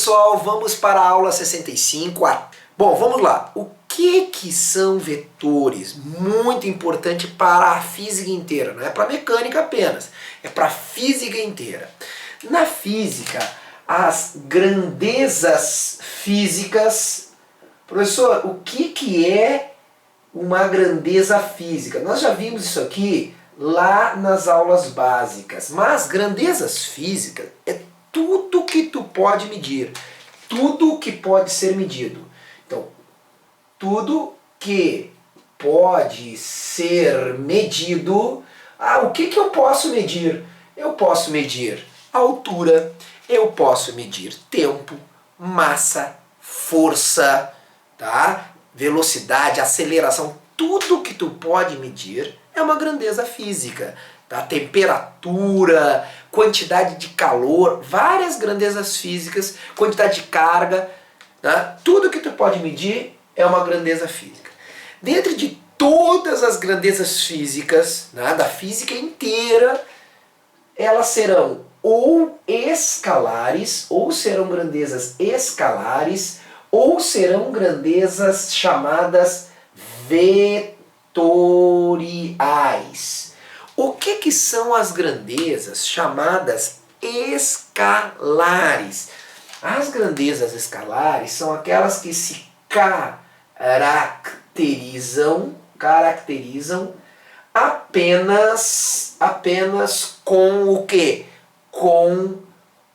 pessoal, vamos para a aula 65. Bom, vamos lá. O que são vetores? Muito importante para a física inteira, não é para a mecânica apenas, é para a física inteira. Na física, as grandezas físicas... Professor, o que é uma grandeza física? Nós já vimos isso aqui lá nas aulas básicas, mas grandezas físicas é tudo que tu pode medir, tudo que pode ser medido. Então, tudo que pode ser medido. O que eu posso medir? Eu posso medir altura, eu posso medir tempo, massa, força, tá? Velocidade, aceleração, tudo que tu pode medir é uma grandeza física. Tá? Temperatura, quantidade de calor, várias grandezas físicas, quantidade de carga, tá? Tudo que tu pode medir é uma grandeza física. Dentro de todas as grandezas físicas, né, da física inteira, elas serão ou escalares, ou serão grandezas escalares, ou serão grandezas chamadas vetoriais. O que são as grandezas chamadas escalares? As grandezas escalares são aquelas que se caracterizam apenas com o quê? Com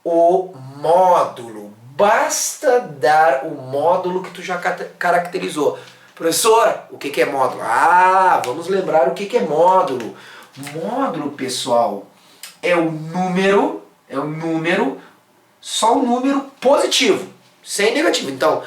o módulo. Basta dar o módulo que tu já caracterizou. Professor, o que é módulo? Vamos lembrar o que é módulo. Módulo, pessoal, é o número, só o número positivo, sem negativo. Então,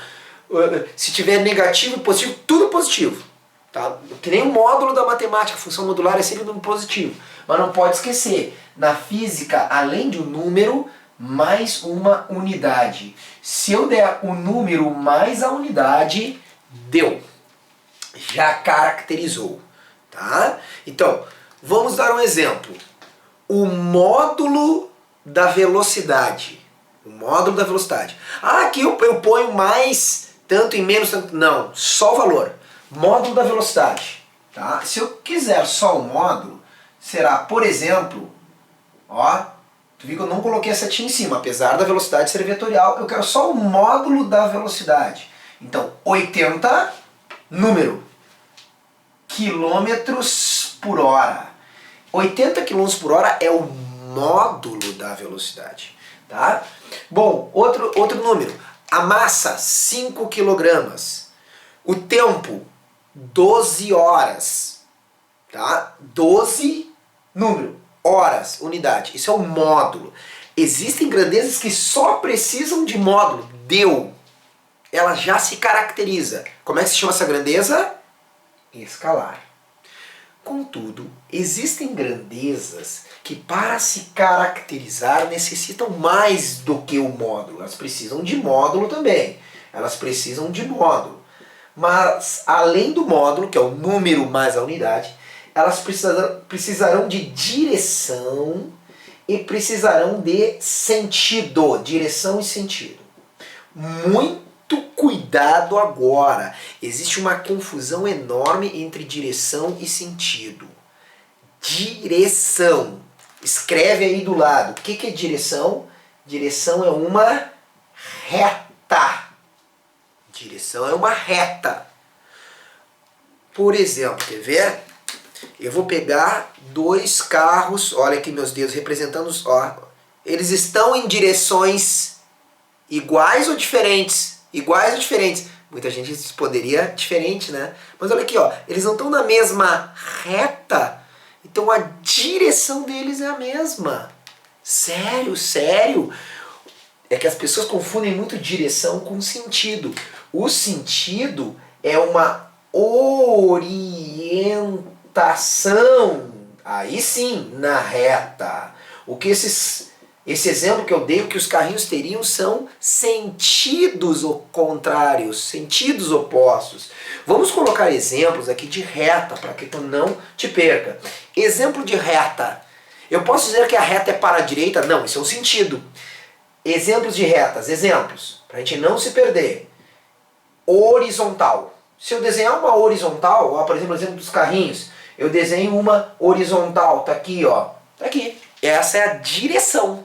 se tiver negativo e positivo, tudo positivo. Tá? Que nem o módulo da matemática, a função modular é sempre número positivo. Mas não pode esquecer, na física, além de um número, mais uma unidade. Se eu der o número mais a unidade, deu. Já caracterizou. Tá? Então, vamos dar um exemplo. O módulo da velocidade. O módulo da velocidade. Aqui eu ponho mais, tanto e menos, tanto... Não, só o valor. Módulo da velocidade. Tá? Se eu quiser só o módulo, será, por exemplo, tu viu que eu não coloquei a setinha em cima, apesar da velocidade ser vetorial, eu quero só o módulo da velocidade. Então, 80, número, quilômetros por hora. 80 km por hora é o módulo da velocidade. Tá? Bom, outro número. A massa, 5 kg. O tempo, 12 horas. Tá? 12, número, horas, unidade. Isso é o módulo. Existem grandezas que só precisam de módulo. Deu. Ela já se caracteriza. Como é que se chama essa grandeza? Escalar. Contudo, existem grandezas que para se caracterizar necessitam mais do que o módulo. Elas precisam de módulo também. Elas precisam de módulo. Mas além do módulo, que é o número mais a unidade, elas precisarão de direção e precisarão de sentido. Direção e sentido. Muito cuidado agora. Existe uma confusão enorme entre direção e sentido. Direção. Escreve aí do lado. O que é direção? Direção é uma reta. Direção é uma reta. Por exemplo, quer ver? Eu vou pegar dois carros, olha aqui meus dedos representando os... eles estão em direções iguais ou diferentes? Iguais ou diferentes? Muita gente responderia diferente, né? Mas olha aqui, eles não estão na mesma reta, então a direção deles é a mesma. Sério, sério. É que as pessoas confundem muito direção com sentido. O sentido é uma orientação, aí sim, na reta. O que esse exemplo que eu dei, o que os carrinhos teriam são sentidos contrários, sentidos opostos. Vamos colocar exemplos aqui de reta, para que tu não te perca. Exemplo de reta. Eu posso dizer que a reta é para a direita? Não, isso é um sentido. Exemplos de retas, exemplos, para a gente não se perder. Horizontal. Se eu desenhar uma horizontal, ó, por exemplo, o exemplo dos carrinhos, eu desenho uma horizontal, tá aqui, ó, tá aqui. Essa é a direção,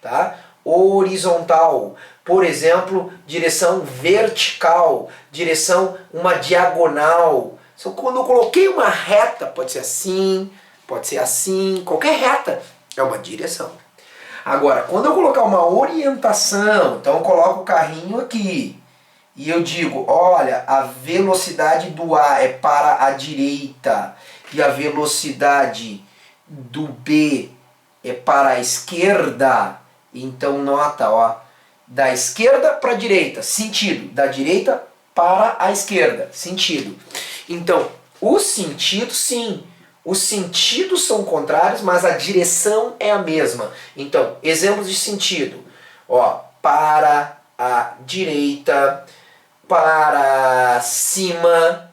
tá? Horizontal. Por exemplo, direção vertical, direção uma diagonal. Então, quando eu coloquei uma reta, pode ser assim, qualquer reta é uma direção. Agora, quando eu colocar uma orientação, então eu coloco o carrinho aqui e eu digo, olha, a velocidade do A é para a direita e a velocidade do B é para a esquerda. Então nota, ó, da esquerda para a direita, sentido, da direita para a esquerda, sentido. Então, o sentido, sim, os sentidos são contrários, mas a direção é a mesma. Então, exemplos de sentido, ó, para a direita, para cima,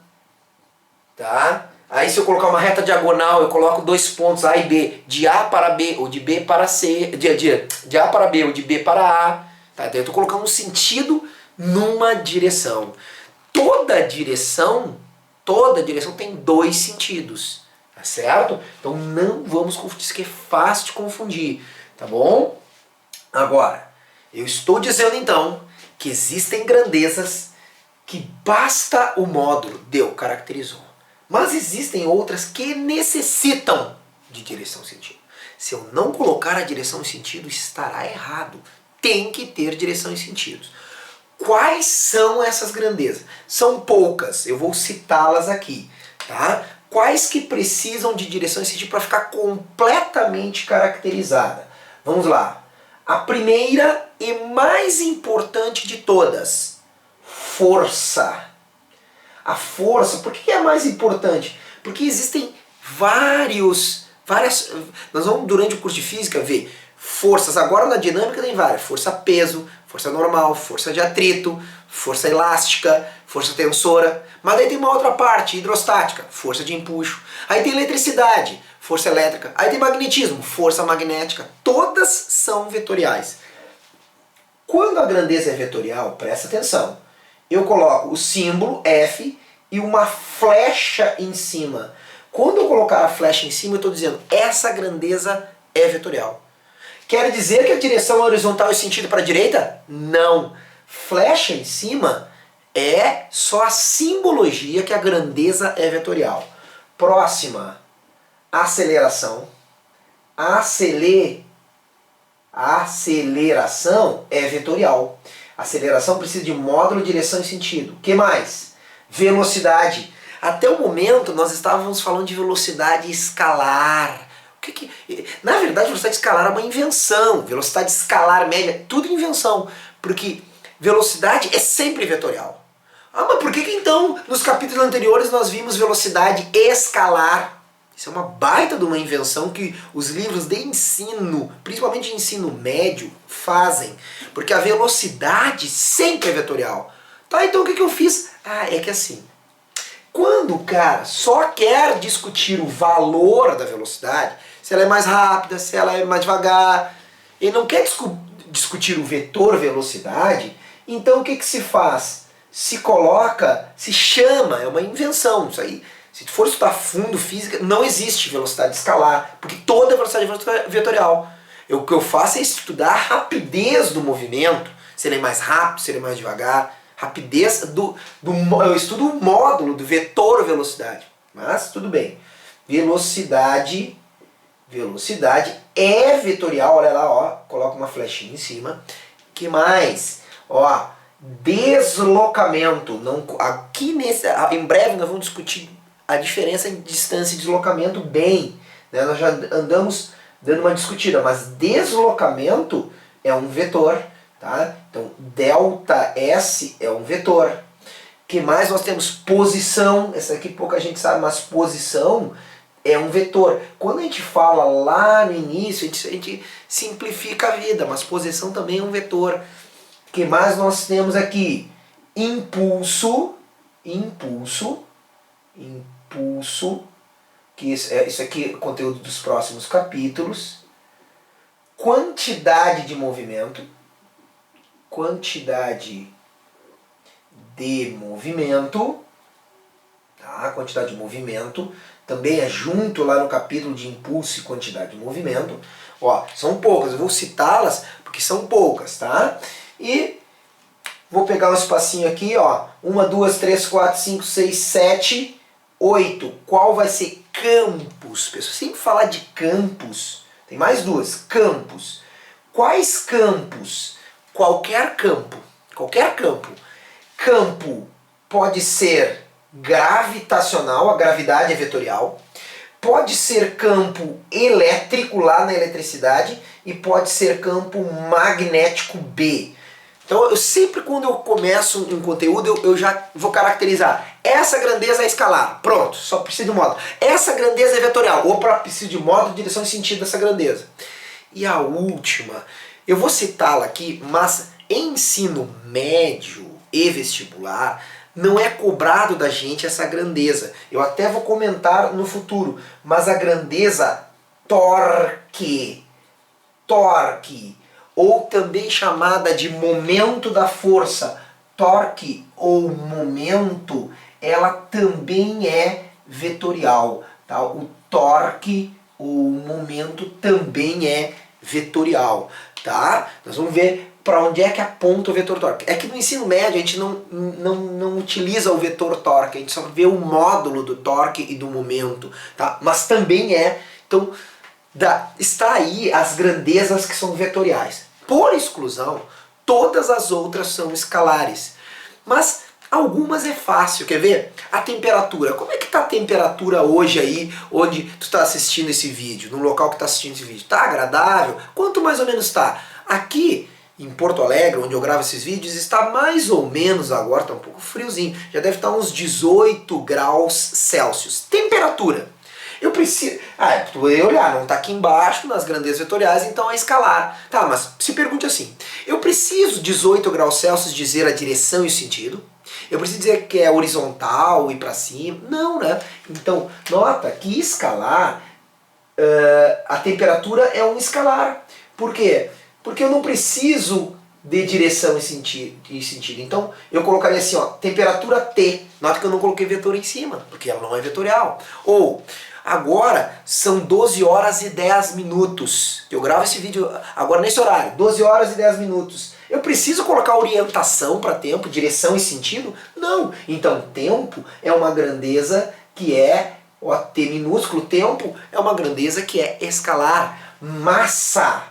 tá? Aí se eu colocar uma reta diagonal, eu coloco dois pontos A e B, de A para B, ou de B para C, de A para B, ou de B para A, tá? Então eu estou colocando um sentido numa direção. Toda direção tem dois sentidos, tá certo? Então não vamos confundir, isso que é fácil de confundir, tá bom? Agora, eu estou dizendo então que existem grandezas que basta o módulo, deu, caracterizou. Mas existem outras que necessitam de direção e sentido. Se eu não colocar a direção e sentido, estará errado. Tem que ter direção e sentidos. Quais são essas grandezas? São poucas, eu vou citá-las aqui, tá? Quais que precisam de direção e sentido para ficar completamente caracterizada? Vamos lá. A primeira e mais importante de todas, força. A força, por que é mais importante? Porque existem várias... Nós vamos durante o curso de física ver forças. Agora na dinâmica tem várias. Força-peso, força normal, força de atrito, força elástica, força tensora. Mas daí tem uma outra parte, hidrostática, força de empuxo. Aí tem eletricidade, força elétrica. Aí tem magnetismo, força magnética. Todas são vetoriais. Quando a grandeza é vetorial, presta atenção. Eu coloco o símbolo F e uma flecha em cima. Quando eu colocar a flecha em cima, eu estou dizendo, essa grandeza é vetorial. Quer dizer que a direção horizontal é sentido para a direita? Não. Flecha em cima é só a simbologia que a grandeza é vetorial. Próxima, aceleração. Aceleração é vetorial. Aceleração precisa de módulo, direção e sentido. O que mais? Velocidade. Até o momento nós estávamos falando de velocidade escalar. Na verdade, velocidade escalar é uma invenção. Velocidade escalar média, tudo invenção. Porque velocidade é sempre vetorial. Ah, mas por que então nos capítulos anteriores nós vimos velocidade escalar? Isso é uma baita de uma invenção que os livros de ensino, principalmente de ensino médio, fazem. Porque a velocidade sempre é vetorial. Tá, então o que eu fiz? Ah, é que assim, quando o cara só quer discutir o valor da velocidade, se ela é mais rápida, se ela é mais devagar, ele não quer discutir o vetor velocidade, então o que se faz? Se coloca, se chama, é uma invenção, isso aí. Se tu for estudar fundo física, não existe velocidade escalar, porque toda velocidade é vetorial. O que eu faço é estudar a rapidez do movimento, se ele é mais rápido, se ele é mais devagar, rapidez eu estudo o módulo do vetor velocidade, mas tudo bem. Velocidade é vetorial, olha lá, ó, coloca uma flechinha em cima. Que mais? Ó, deslocamento, aqui em breve nós vamos discutir a diferença em distância e deslocamento bem, né? Nós já andamos dando uma discutida, mas deslocamento é um vetor, tá? Então ΔS é um vetor. Que mais nós temos? Posição, essa aqui pouca gente sabe, mas posição é um vetor. Quando a gente fala lá no início, a gente simplifica a vida, mas posição também é um vetor. Que mais nós temos aqui? Impulso, que isso aqui é conteúdo dos próximos capítulos. Quantidade de movimento, quantidade de movimento, tá? Quantidade de movimento, também é junto lá no capítulo de impulso e quantidade de movimento. Ó, são poucas, eu vou citá-las porque são poucas, tá? E vou pegar um espacinho aqui, ó. 1, 2, 3, 4, 5, 6, 7, 8. Qual vai ser campos? Pessoal, sempre falar de campos. Tem mais duas. Campos. Quais campos? Qualquer campo. Qualquer campo. Campo pode ser gravitacional, a gravidade é vetorial. Pode ser campo elétrico lá na eletricidade e pode ser campo magnético B. Então eu sempre quando eu começo um conteúdo eu já vou caracterizar. Essa grandeza é escalar. Pronto, só precisa de módulo. Essa grandeza é vetorial. Opa, preciso de módulo, direção e sentido dessa grandeza. E a última, eu vou citá-la aqui, mas em ensino médio e vestibular não é cobrado da gente essa grandeza. Eu até vou comentar no futuro, mas a grandeza torque. Torque. Ou também chamada de momento da força, torque ou momento, ela também é vetorial. Tá? O torque ou momento também é vetorial. Tá? Nós vamos ver para onde é que aponta o vetor torque. É que no ensino médio a gente não utiliza o vetor torque, a gente só vê o módulo do torque e do momento. Tá? Mas também é. Então, está aí as grandezas que são vetoriais. Por exclusão, todas as outras são escalares. Mas algumas é fácil, quer ver? A temperatura. Como é que está a temperatura hoje aí, onde tu está assistindo esse vídeo, no local que está assistindo esse vídeo? Está agradável? Quanto mais ou menos está? Aqui em Porto Alegre, onde eu gravo esses vídeos, está mais ou menos agora, está um pouco friozinho, já deve estar uns 18 graus Celsius. Temperatura. Eu preciso... tu vai olhar, não está aqui embaixo nas grandezas vetoriais, então é escalar. Tá, mas se pergunte assim, eu preciso 18 graus Celsius dizer a direção e o sentido? Eu preciso dizer que é horizontal e para cima? Não, né? Então, nota que escalar, a temperatura é um escalar. Por quê? Porque eu não preciso de direção e sentido. Então, eu colocaria assim, ó, temperatura T. Nota que eu não coloquei vetor em cima, porque ela não é vetorial. Ou... agora são 12 horas e 10 minutos. Eu gravo esse vídeo agora nesse horário, 12 horas e 10 minutos. Eu preciso colocar orientação para tempo, direção e sentido? Não. Então tempo é uma grandeza que é, ó, T minúsculo, tempo é uma grandeza que é escalar. Massa.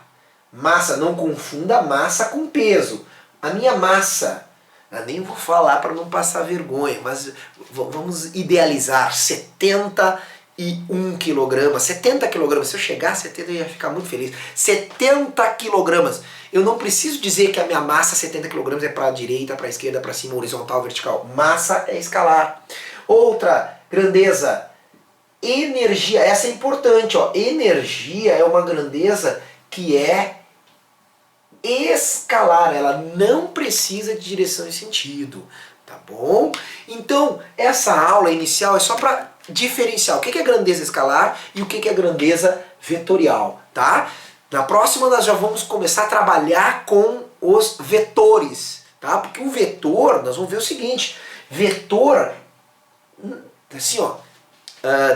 Massa, não confunda massa com peso. A minha massa, eu nem vou falar para não passar vergonha, mas vamos idealizar 71 kg, 70 kg, se eu chegar a 70 eu ia ficar muito feliz. 70 kg. Eu não preciso dizer que a minha massa 70 kg é para a direita, para a esquerda, para cima, horizontal, vertical. Massa é escalar. Outra grandeza, energia. Essa é importante, ó. Energia é uma grandeza que é escalar, ela não precisa de direção e sentido, tá bom? Então, essa aula inicial é só para diferenciar o que é grandeza escalar e o que é grandeza vetorial, tá? Na próxima nós já vamos começar a trabalhar com os vetores, tá? Porque o vetor, nós vamos ver o seguinte, vetor, assim ó,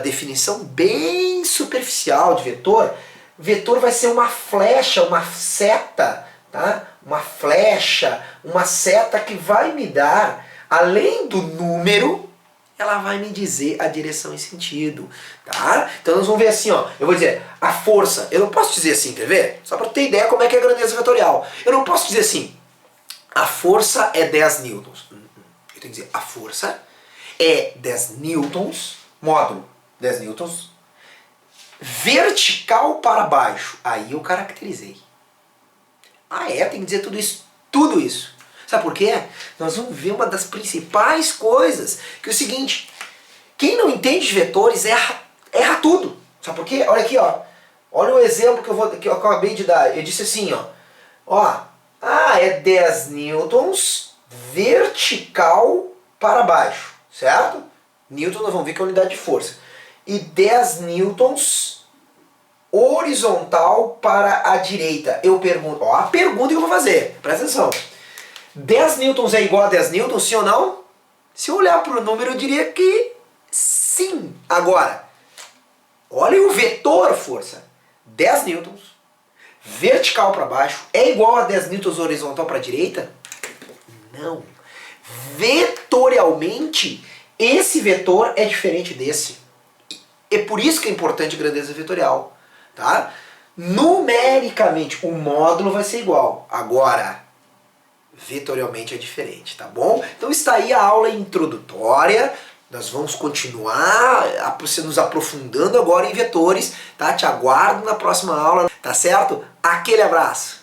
definição bem superficial de vetor, vetor vai ser uma flecha, uma seta, tá? Uma flecha, uma seta que vai me dar, além do número, ela vai me dizer a direção e sentido, tá? Então nós vamos ver assim, ó, eu vou dizer a força, eu não posso dizer assim, quer ver? Só para ter ideia como é que é a grandeza vetorial. Eu não posso dizer assim, a força é 10 newtons. Eu tenho que dizer, a força é 10 newtons, módulo 10 newtons, vertical para baixo. Aí eu caracterizei. Ah é? Tem que dizer tudo isso? Tudo isso. Sabe por quê? Nós vamos ver uma das principais coisas, que é o seguinte, quem não entende de vetores erra tudo. Sabe por quê? Olha aqui, ó. Olha o exemplo que eu acabei de dar. Eu disse assim, ó. É 10 newtons vertical para baixo, certo? Newton nós vamos ver que é a unidade de força. E 10 newtons horizontal para a direita. Eu pergunto, ó, a pergunta que eu vou fazer, presta atenção. 10 newtons é igual a 10 newtons, sim ou não? Se eu olhar para o número, eu diria que sim. Agora, olha o vetor força. 10 newtons, vertical para baixo, é igual a 10 newtons horizontal para a direita? Não. Vetorialmente, esse vetor é diferente desse. É por isso que é importante grandeza vetorial. Tá? Numericamente, o módulo vai ser igual. Agora, vetorialmente é diferente, tá bom? Então está aí a aula introdutória. Nós vamos continuar nos aprofundando agora em vetores, tá? Te aguardo na próxima aula, tá certo? Aquele abraço!